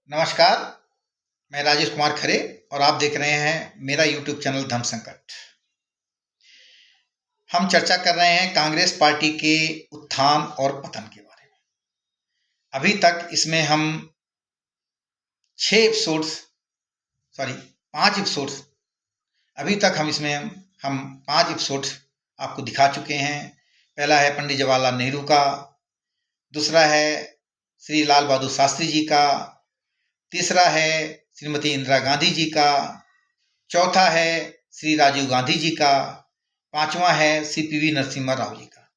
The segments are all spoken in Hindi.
नमस्कार, मैं राजेश कुमार खरे और आप देख रहे हैं मेरा यूट्यूब चैनल धर्म संकट। हम चर्चा कर रहे हैं कांग्रेस पार्टी के उत्थान और पतन के बारे में। अभी तक इसमें हम 5 एपिसोड्स अभी तक हम 5 एपिसोड्स आपको दिखा चुके हैं। पहला है पंडित जवाहरलाल नेहरू का, दूसरा है श्री लाल बहादुर शास्त्री जी का, तीसरा है श्रीमती इंदिरा गांधी जी का, चौथा है श्री राजीव गांधी जी का, पांचवा है श्री पीवी नरसिम्हा राव जी का।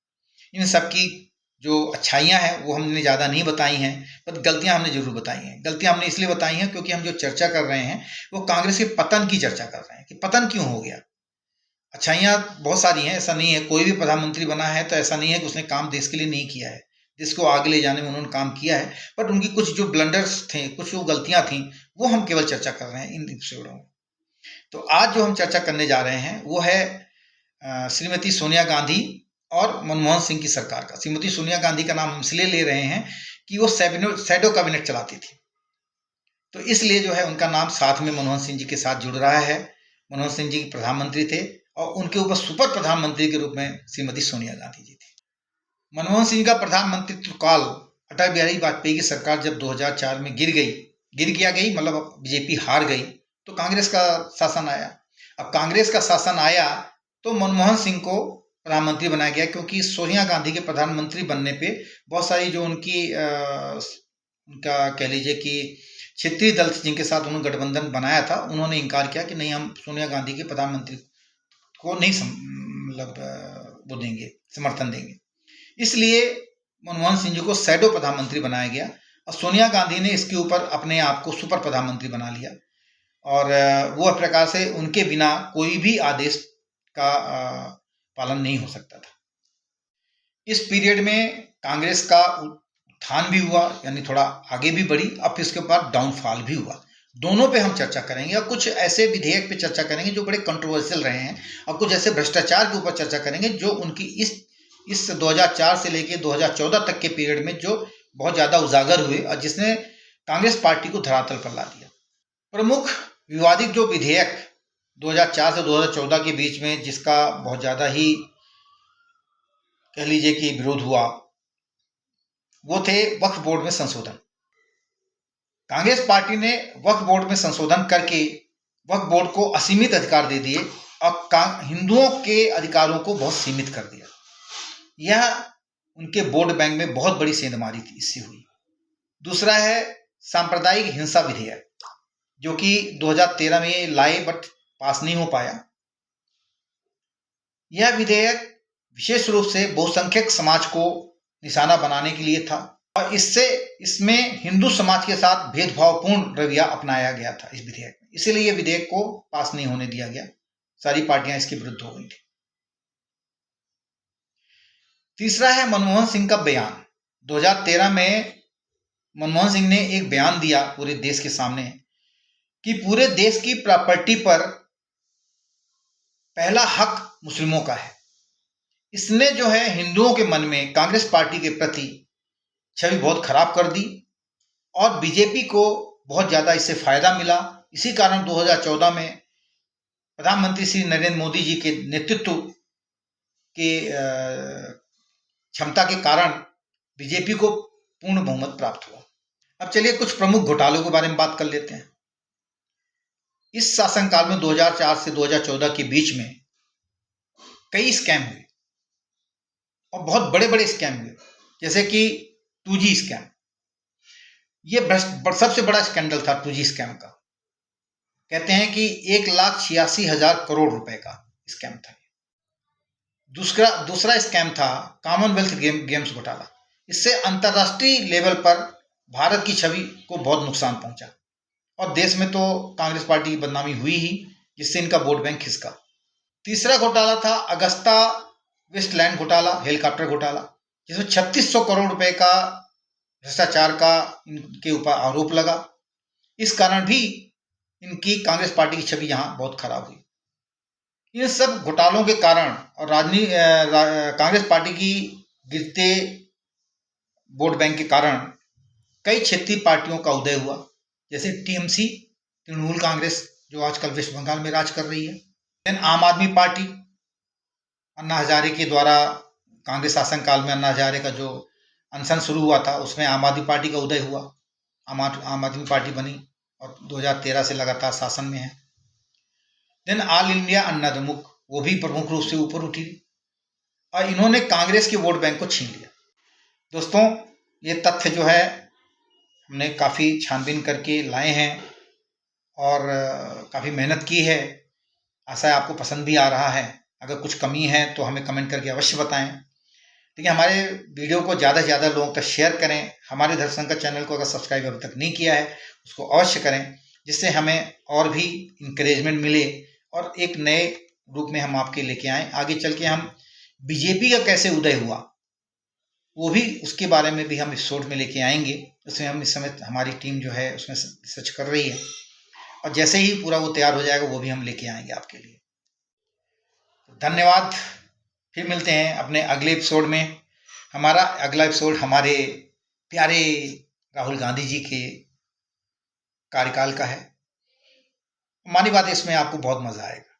इन सब की जो अच्छाइयाँ हैं वो हमने ज़्यादा नहीं बताई हैं, पर गलतियां हमने जरूर बताई हैं। गलतियां हमने इसलिए बताई हैं क्योंकि हम जो चर्चा कर रहे हैं वो कांग्रेस के पतन की चर्चा कर रहे हैं कि पतन क्यों हो गया। अच्छाइयाँ बहुत सारी हैं, ऐसा नहीं है कोई भी प्रधानमंत्री बना है तो ऐसा नहीं है कि उसने काम देश के लिए नहीं किया है। देश को आगे ले जाने में उन्होंने काम किया है, बट उनकी कुछ जो ब्लंडर्स थे, कुछ जो गलतियां थी, वो हम केवल चर्चा कर रहे हैं इन एपिसोडों में। तो आज जो हम चर्चा करने जा रहे हैं वो है श्रीमती सोनिया गांधी और मनमोहन सिंह की सरकार का। श्रीमती सोनिया गांधी का नाम हम इसलिए ले रहे हैं कि वो शैडो कैबिनेट चलाती थी, तो इसलिए जो है उनका नाम साथ में मनमोहन सिंह जी के साथ जुड़ रहा है। मनमोहन सिंह जी प्रधानमंत्री थे और उनके ऊपर सुपर प्रधानमंत्री के रूप में श्रीमती सोनिया गांधी जी थी। मनमोहन सिंह का प्रधानमंत्रित्व काल अटल बिहारी वाजपेयी की सरकार जब 2004 में गिर गई मतलब बीजेपी हार गई, तो कांग्रेस का शासन आया। अब कांग्रेस का शासन आया तो मनमोहन सिंह को प्रधानमंत्री बनाया गया, क्योंकि सोनिया गांधी के प्रधानमंत्री बनने पे बहुत सारी जो उनका कह लीजिए कि क्षेत्रीय दल जिनके साथ उन्होंने गठबंधन बनाया था, उन्होंने इनकार किया कि नहीं, हम सोनिया गांधी के प्रधानमंत्री को नहीं वो देंगे, समर्थन देंगे। इसलिए मनमोहन सिंह जी को शैडो प्रधानमंत्री बनाया गया और सोनिया गांधी ने इसके ऊपर अपने आप को सुपर प्रधानमंत्री बना लिया, और वो एक प्रकार से उनके बिना कोई भी आदेश का पालन नहीं हो सकता था। इस पीरियड में कांग्रेस का उत्थान भी हुआ, यानी थोड़ा आगे भी बढ़ी, अब इसके बाद डाउनफॉल भी हुआ। दोनों पे हम चर्चा करेंगे और कुछ ऐसे विधेयक पे चर्चा करेंगे जो बड़े कंट्रोवर्शियल रहे हैं, और कुछ ऐसे भ्रष्टाचार के ऊपर चर्चा करेंगे जो उनकी इस 2004 से लेकर 2014 तक के पीरियड में जो बहुत ज़्यादा उजागर हुए और जिसने कांग्रेस पार्टी को धरातल पर ला दिया। प्रमुख विवादित जो विधेयक 2004 से 2014 के बीच में जिसका बहुत ज़्यादा ही कह लीजिए कि विरोध हुआ, वो थे वक्फ बोर्ड में संशोधन। कांग्रेस पार्टी ने वक्फ बोर्ड में संशोधन करके वक्फ बोर्ड को असीमित अधिकार दे दिए और हिंदुओं के अधिकारों को बहुत सीमित कर दिया। यह उनके वोट बैंक में बहुत बड़ी सेंधमारी थी, इससे हुई। दूसरा है सांप्रदायिक हिंसा विधेयक, जो कि 2013 में लाए बट पास नहीं हो पाया। यह विधेयक विशेष रूप से बहुसंख्यक समाज को निशाना बनाने के लिए था और इसमें हिंदू समाज के साथ भेदभावपूर्ण रवैया अपनाया गया था इस विधेयक में, इसीलिए यह विधेयक को पास नहीं होने दिया गया। सारी पार्टियां इसके विरुद्ध हो गई थी। तीसरा है मनमोहन सिंह का बयान। 2013 में मनमोहन सिंह ने एक बयान दिया पूरे देश के सामने कि पूरे देश की प्रॉपर्टी पर पहला हक मुस्लिमों का है। इसने जो है हिंदुओं के मन में कांग्रेस पार्टी के प्रति छवि बहुत खराब कर दी और बीजेपी को बहुत ज़्यादा इससे फायदा मिला। इसी कारण 2014 में प्रधानमंत्री श्री नरेंद्र मोदी जी के नेतृत्व के क्षमता के कारण बीजेपी को पूर्ण बहुमत प्राप्त हुआ। अब चलिए कुछ प्रमुख घोटालों के बारे में बात कर लेते हैं। इस शासनकाल में 2004 से 2014 के बीच में कई स्कैम हुए और बहुत बड़े बड़े स्कैम हुए, जैसे कि 2G स्कैम। ये सबसे बड़ा स्कैंडल था 2G स्कैम का। कहते हैं कि 1,86,000 करोड़ रुपए का स्कैम था। दूसरा स्कैम था कॉमनवेल्थ गेम्स घोटाला। इससे अंतर्राष्ट्रीय लेवल पर भारत की छवि को बहुत नुकसान पहुंचा और देश में तो कांग्रेस पार्टी की बदनामी हुई ही, जिससे इनका वोट बैंक खिसका। तीसरा घोटाला था अगस्ता वेस्टलैंड घोटाला, हेलीकॉप्टर घोटाला, जिसमें 3600 करोड़ रुपए का भ्रष्टाचार का इनके ऊपर आरोप लगा। इस कारण भी इनकी कांग्रेस पार्टी की छवि यहाँ बहुत खराब हुई। इन सब घोटालों के कारण और कांग्रेस पार्टी की गिरते वोट बैंक के कारण कई क्षेत्रीय पार्टियों का उदय हुआ जैसे टीएमसी, तृणमूल कांग्रेस, जो आजकल वेस्ट बंगाल में राज कर रही है। देन आम आदमी पार्टी, अन्ना हजारे के द्वारा कांग्रेस शासनकाल में अन्ना हजारे का जो अनशन शुरू हुआ था, उसमें आम आदमी पार्टी का उदय हुआ, आम आदमी पार्टी बनी और 2013 से लगातार शासन में है। देन ऑल इंडिया अन्ना द्रमुक, वो भी प्रमुख रूप से ऊपर उठी और इन्होंने कांग्रेस के वोट बैंक को छीन लिया। दोस्तों, ये तथ्य जो है हमने काफ़ी छानबीन करके लाए हैं और काफ़ी मेहनत की है। आशा है आपको पसंद भी आ रहा है। अगर कुछ कमी है तो हमें कमेंट करके अवश्य बताएं। देखिए, हमारे वीडियो को ज़्यादा से ज़्यादा लोगों तक शेयर करें। हमारे दर्शन का चैनल को अगर सब्सक्राइब अभी तक नहीं किया है उसको अवश्य करें, जिससे हमें और भी इंकरेजमेंट मिले और एक नए रूप में हम आपके लेके आएँ। आगे चल के हम बीजेपी का कैसे उदय हुआ वो भी, उसके बारे में भी हम इस शॉर्ट में लेके आएंगे। उसमें हम इस समय हमारी टीम जो है उसमें रिसर्च कर रही है और जैसे ही पूरा वो तैयार हो जाएगा वो भी हम लेके आएंगे आपके लिए। धन्यवाद। फिर मिलते हैं अपने अगले एपिसोड में। हमारा अगला एपिसोड हमारे प्यारे राहुल गांधी जी के कार्यकाल का है। मानी बात है, इसमें आपको बहुत मजा आएगा।